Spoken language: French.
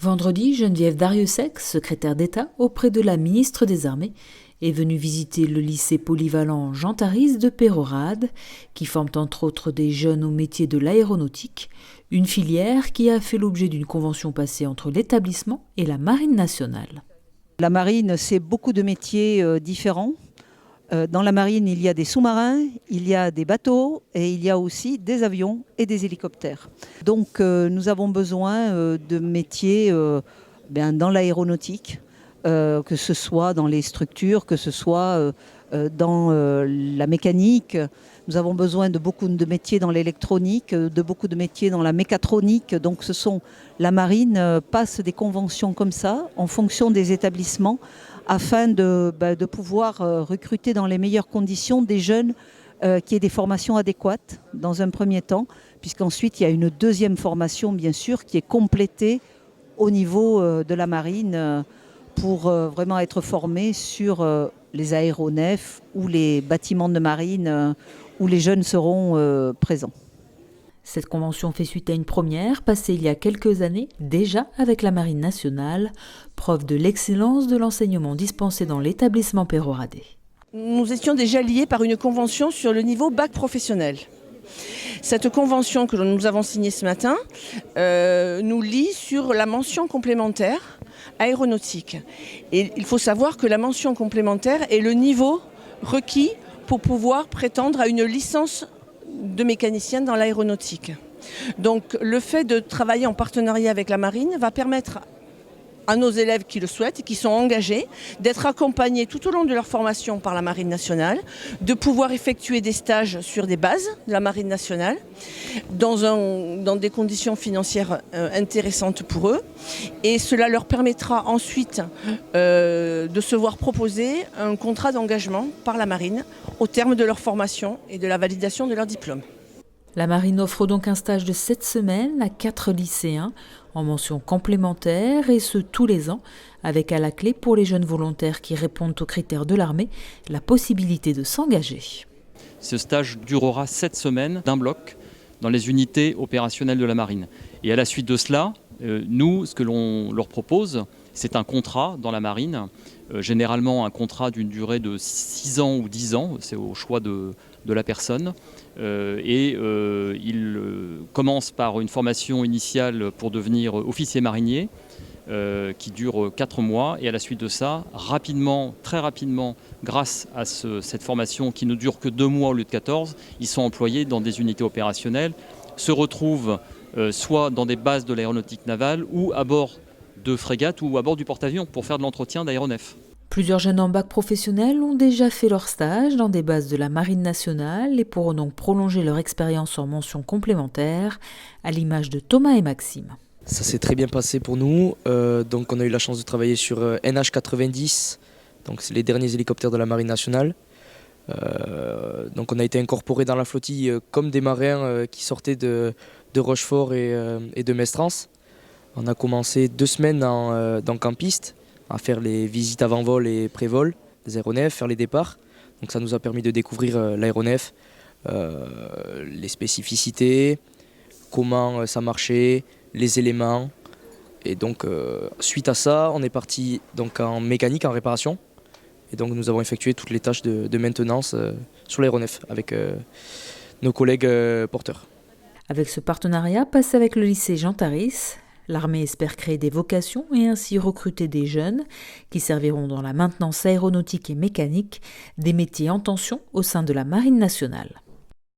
Vendredi, Geneviève Darrieussecq, secrétaire d'État auprès de la ministre des Armées, est venue visiter le lycée polyvalent Jean Tharisse de Peyrehorade, qui forme entre autres des jeunes au métier de l'aéronautique, une filière qui a fait l'objet d'une convention passée entre l'établissement et la Marine nationale. La marine, c'est beaucoup de métiers différents. Dans la marine, il y a des sous-marins, il y a des bateaux et il y a aussi des avions et des hélicoptères. Donc nous avons besoin de métiers dans l'aéronautique, que ce soit dans les structures, que ce soit dans la mécanique. Nous avons besoin de beaucoup de métiers dans l'électronique, de beaucoup de métiers dans la mécatronique. Donc la marine passe des conventions comme ça en fonction des établissements afin de pouvoir recruter dans les meilleures conditions des jeunes qui aient des formations adéquates dans un premier temps, puisqu'ensuite il y a une deuxième formation bien sûr qui est complétée au niveau de la marine pour vraiment être formés sur les aéronefs ou les bâtiments de marine où les jeunes seront présents. Cette convention fait suite à une première passée il y a quelques années, déjà avec la Marine nationale, preuve de l'excellence de l'enseignement dispensé dans l'établissement peyrehorradais. Nous étions déjà liés par une convention sur le niveau bac professionnel. Cette convention que nous avons signée ce matin nous lie sur la mention complémentaire aéronautique. Et il faut savoir que la mention complémentaire est le niveau requis pour pouvoir prétendre à une licence de mécanicien dans l'aéronautique. Donc le fait de travailler en partenariat avec la marine va permettre à nos élèves qui le souhaitent et qui sont engagés d'être accompagnés tout au long de leur formation par la Marine nationale, de pouvoir effectuer des stages sur des bases de la Marine nationale dans des conditions financières intéressantes pour eux, et cela leur permettra ensuite de se voir proposer un contrat d'engagement par la Marine au terme de leur formation et de la validation de leur diplôme. La Marine offre donc un stage de 7 semaines à 4 lycéens en mention complémentaire, et ce tous les ans, avec à la clé pour les jeunes volontaires qui répondent aux critères de l'armée, la possibilité de s'engager. Ce stage durera 7 semaines d'un bloc dans les unités opérationnelles de la Marine. Et à la suite de cela, nous, ce que l'on leur propose, c'est un contrat dans la Marine, généralement un contrat d'une durée de 6 ans ou 10 ans, c'est au choix de la personne. Il commence par une formation initiale pour devenir officier marinier qui dure 4 mois, et à la suite de ça, rapidement, très rapidement, grâce à cette formation qui ne dure que 2 mois au lieu de 14, ils sont employés dans des unités opérationnelles, se retrouvent soit dans des bases de l'aéronautique navale ou à bord de frégates ou à bord du porte-avions pour faire de l'entretien d'aéronefs. Plusieurs jeunes en bac professionnel ont déjà fait leur stage dans des bases de la Marine nationale et pourront donc prolonger leur expérience en mention complémentaire, à l'image de Thomas et Maxime. Ça s'est très bien passé pour nous. Donc on a eu la chance de travailler sur NH90, donc c'est les derniers hélicoptères de la Marine nationale. Donc on a été incorporés dans la flottille comme des marins qui sortaient de Rochefort et de Mestrance. On a commencé 2 semaines dans campiste, à faire les visites avant-vol et pré-vol des aéronefs, faire les départs. Donc ça nous a permis de découvrir l'aéronef, les spécificités, comment ça marchait, les éléments. Et donc suite à ça, on est parti donc en mécanique, en réparation. Et donc nous avons effectué toutes les tâches de maintenance sur l'aéronef avec nos collègues porteurs. Avec ce partenariat passé avec le lycée Jean Tharisse, l'armée espère créer des vocations et ainsi recruter des jeunes qui serviront dans la maintenance aéronautique et mécanique, des métiers en tension au sein de la Marine nationale.